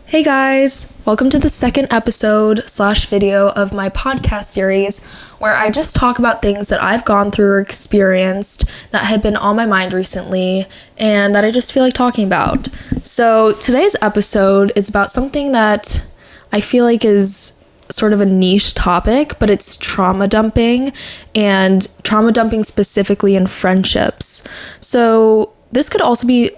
Hey guys, welcome to the second episode/video of my podcast series where I just talk about things that I've gone through or experienced that have been on my mind recently and that I just feel like talking about. So today's episode is about something that I feel like is sort of a niche topic, but it's trauma dumping, and trauma dumping specifically in friendships. So this could also be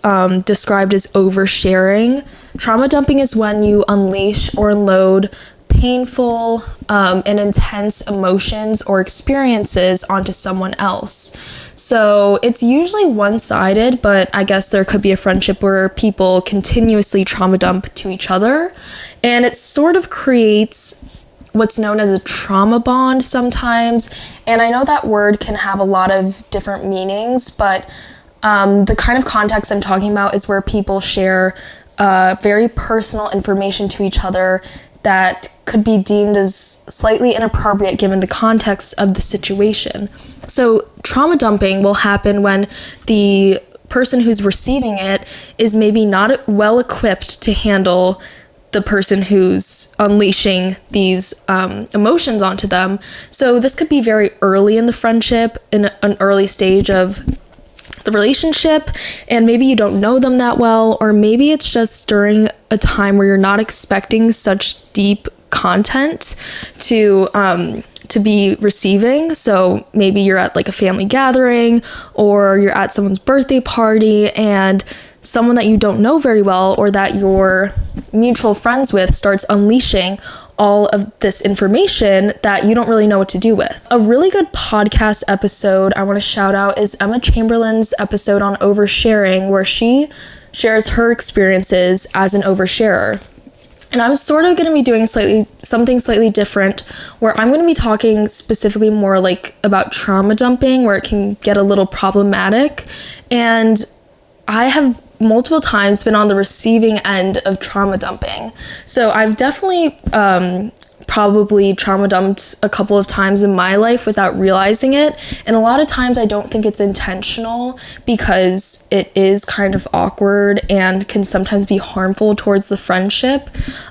described as oversharing. Trauma dumping is when you unleash or unload painful and intense emotions or experiences onto someone else. So it's usually one-sided, but I guess there could be a friendship where people continuously trauma dump to each other, and it sort of creates what's known as a trauma bond sometimes. And I know that word can have a lot of different meanings, but the kind of context I'm talking about is where people share very personal information to each other that could be deemed as slightly inappropriate given the context of the situation. So trauma dumping will happen when the person who's receiving it is maybe not well equipped to handle the person who's unleashing these emotions onto them. So this could be very early in the friendship, in an early stage of the relationship, and maybe you don't know them that well, or maybe it's just during a time where you're not expecting such deep content to be receiving. So maybe you're at like a family gathering, or you're at someone's birthday party, and someone that you don't know very well or that you're mutual friends with starts unleashing all of this information that you don't really know what to do with. A really good podcast episode I want to shout out is Emma Chamberlain's episode on oversharing, where she shares her experiences as an oversharer. And I'm sort of going to be doing something slightly different, where I'm going to be talking specifically more like about trauma dumping, where it can get a little problematic. And I have multiple times been on the receiving end of trauma dumping. So I've definitely probably trauma dumped a couple of times in my life without realizing it. And a lot of times I don't think it's intentional, because it is kind of awkward and can sometimes be harmful towards the friendship.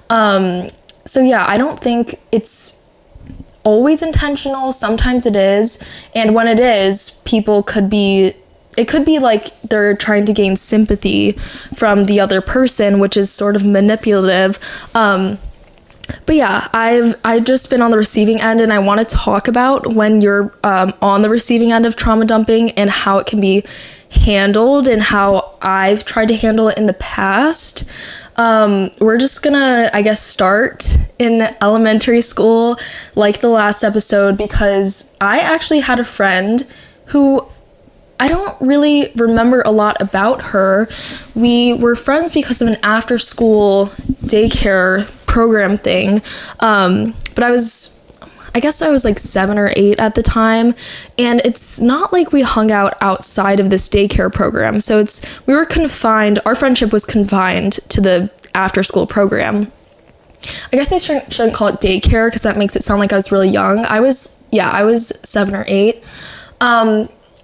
So yeah, I don't think it's always intentional. Sometimes it is. And when it is, it could be like they're trying to gain sympathy from the other person, which is sort of manipulative. But yeah, I've just been on the receiving end, and I want to talk about when you're on the receiving end of trauma dumping and how it can be handled and how I've tried to handle it in the past. We're just gonna, I guess, start in elementary school like the last episode, because I actually had a friend who I don't really remember a lot about her. We were friends because of an after-school daycare program thing. But I guess I was like 7 or 8 at the time. And it's not like we hung out outside of this daycare program. So our friendship was confined to the after-school program. I guess I shouldn't call it daycare, because that makes it sound like I was really young. I was 7 or 8.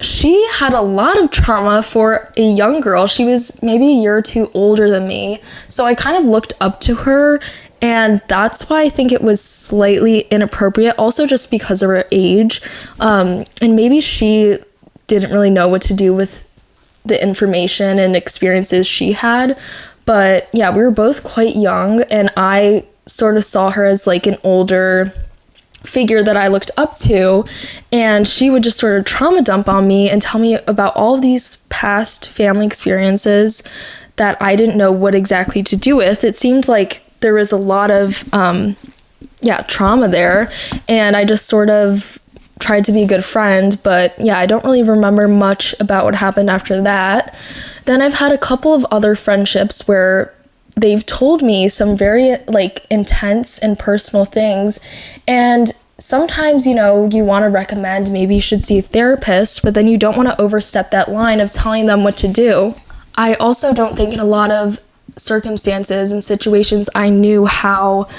She had a lot of trauma for a young girl. She was maybe a year or two older than me. So I kind of looked up to her, and that's why I think it was slightly inappropriate. Also just because of her age. And maybe she didn't really know what to do with the information and experiences she had. But yeah, we were both quite young, and I sort of saw her as like an older figure that I looked up to, and she would just sort of trauma dump on me and tell me about all of these past family experiences that I didn't know what exactly to do with. It seemed like there was a lot of trauma there, and I just sort of tried to be a good friend. But yeah, I don't really remember much about what happened after that. Then I've had a couple of other friendships where they've told me some very like intense and personal things, and sometimes, you want to recommend maybe you should see a therapist, but then you don't want to overstep that line of telling them what to do. I also don't think in a lot of circumstances and situations I knew how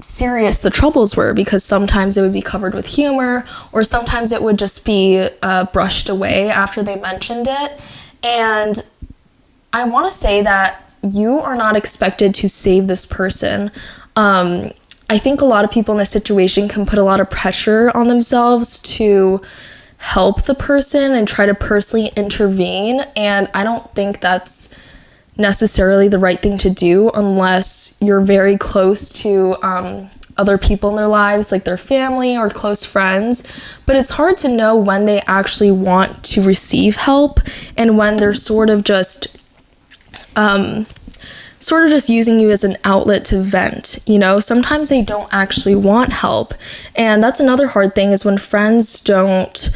serious the troubles were, because sometimes it would be covered with humor, or sometimes it would just be brushed away after they mentioned it. And I want to say that you are not expected to save this person. I think a lot of people in this situation can put a lot of pressure on themselves to help the person and try to personally intervene, and I don't think that's necessarily the right thing to do unless you're very close to other people in their lives, like their family or close friends. But it's hard to know when they actually want to receive help and when they're sort of just using you as an outlet to vent. Sometimes they don't actually want help, and that's another hard thing, is when friends don't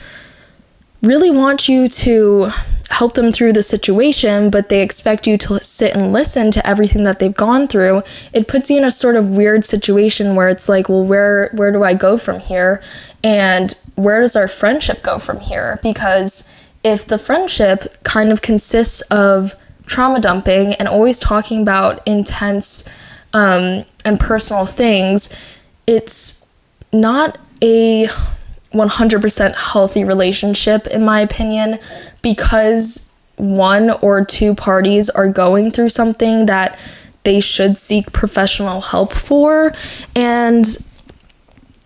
really want you to help them through the situation, but they expect you to sit and listen to everything that they've gone through. It puts you in a sort of weird situation where it's like, well, where do I go from here? And where does our friendship go from here? Because if the friendship kind of consists of trauma dumping and always talking about intense and personal things, it's not a 100% healthy relationship, in my opinion, because one or two parties are going through something that they should seek professional help for. And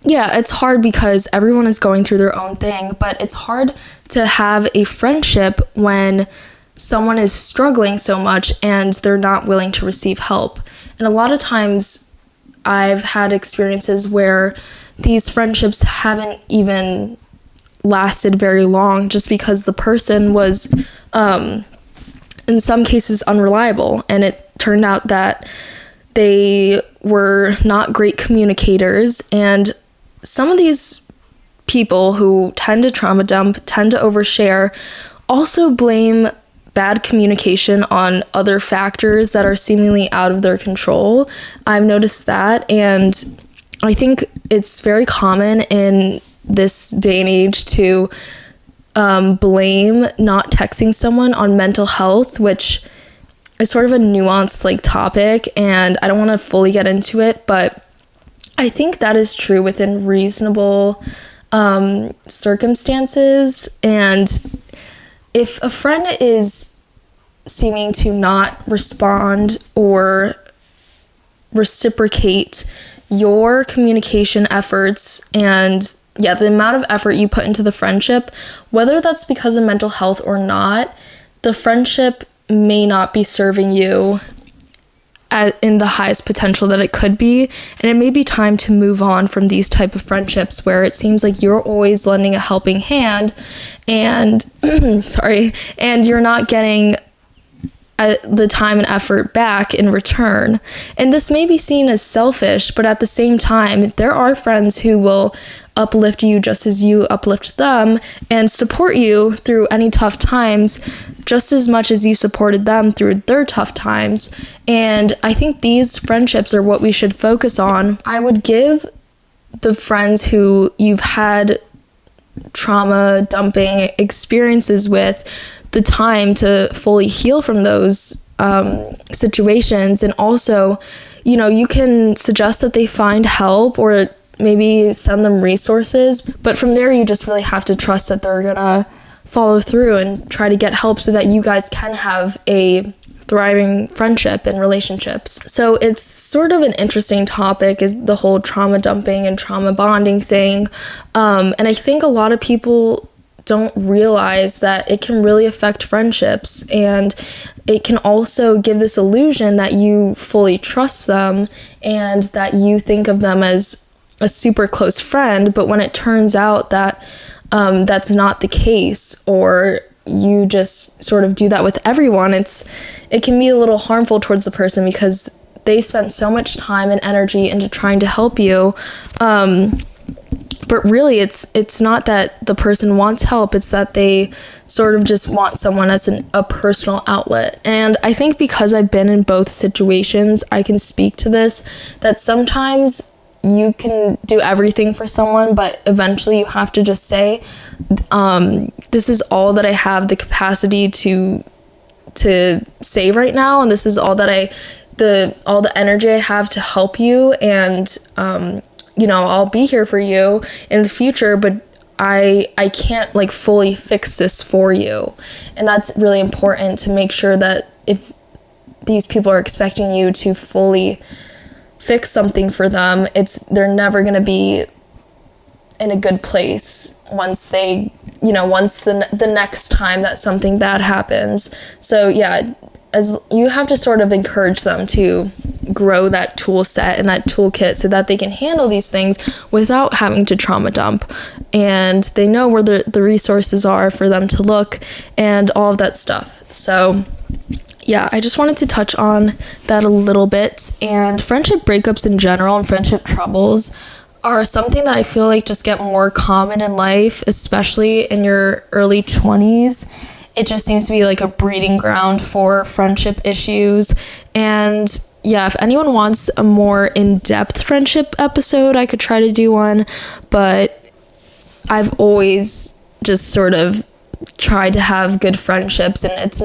yeah, it's hard because everyone is going through their own thing, but it's hard to have a friendship when someone is struggling so much and they're not willing to receive help. And a lot of times I've had experiences where these friendships haven't even lasted very long just because the person was, in some cases, unreliable. And it turned out that they were not great communicators. And some of these people who tend to trauma dump, tend to overshare, also blame bad communication on other factors that are seemingly out of their control. I've noticed that, and I think it's very common in this day and age to blame not texting someone on mental health, which is sort of a nuanced topic, and I don't want to fully get into it, but I think that is true within reasonable circumstances. And if a friend is seeming to not respond or reciprocate your communication efforts and the amount of effort you put into the friendship, whether that's because of mental health or not, the friendship may not be serving you in the highest potential that it could be, and it may be time to move on from these type of friendships where it seems like you're always lending a helping hand and and you're not getting the time and effort back in return. And this may be seen as selfish, but at the same time, there are friends who will uplift you just as you uplift them and support you through any tough times just as much as you supported them through their tough times. And I think these friendships are what we should focus on. I would give the friends who you've had trauma dumping experiences with the time to fully heal from those situations. And also, you can suggest that they find help or maybe send them resources, but from there you just really have to trust that they're gonna follow through and try to get help so that you guys can have a thriving friendship and relationships. So it's sort of an interesting topic, is the whole trauma dumping and trauma bonding thing. And I think a lot of people don't realize that it can really affect friendships, and it can also give this illusion that you fully trust them and that you think of them as a super close friend, but when it turns out that that's not the case, or you just sort of do that with everyone, it can be a little harmful towards the person because they spent so much time and energy into trying to help you. But really, it's not that the person wants help, it's that they sort of just want someone as a personal outlet. And I think because I've been in both situations, I can speak to this, that sometimes you can do everything for someone, but eventually you have to just say, this is all that I have the capacity to say right now, and this is all that all the energy I have to help you, and I'll be here for you in the future, but I can't fully fix this for you. And that's really important, to make sure that if these people are expecting you to fully fix something for them, they're never going to be in a good place once the next time that something bad happens. So yeah, as you have to sort of encourage them to grow that tool set and that toolkit so that they can handle these things without having to trauma dump, and they know where the resources are for them to look and all of that stuff. So yeah, I just wanted to touch on that a little bit. And friendship breakups in general and friendship troubles are something that I feel like just get more common in life, especially in your early 20s. It just seems to be like a breeding ground for friendship issues. And yeah, if anyone wants a more in-depth friendship episode, I could try to do one, but I've always just sort of tried to have good friendships, and it's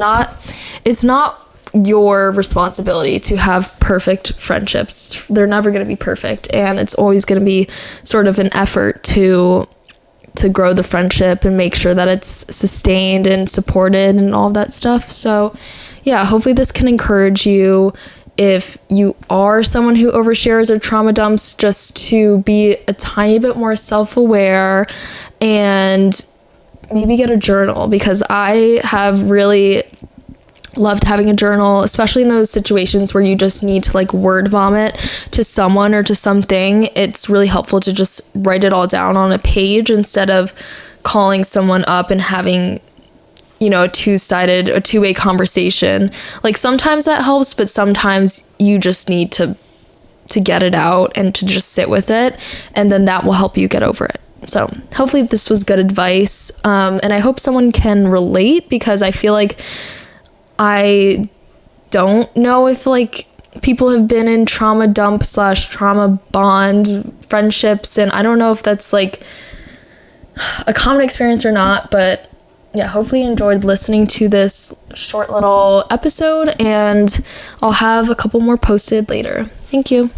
not your responsibility to have perfect friendships. They're never going to be perfect, and it's always going to be sort of an effort to grow the friendship and make sure that it's sustained and supported and all of that stuff. So yeah, hopefully this can encourage you, if you are someone who overshares or trauma dumps, just to be a tiny bit more self-aware and maybe get a journal, because I have really loved having a journal, especially in those situations where you just need to like word vomit to someone or to something. It's really helpful to just write it all down on a page instead of calling someone up and having, a two-way conversation. Like sometimes that helps, but sometimes you just need to get it out and to just sit with it, and then that will help you get over it. So hopefully this was good advice, and I hope someone can relate, because I feel like I don't know if like people have been in trauma dump / trauma bond friendships, and I don't know if that's like a common experience or not, but yeah, hopefully you enjoyed listening to this short little episode, and I'll have a couple more posted later. Thank you.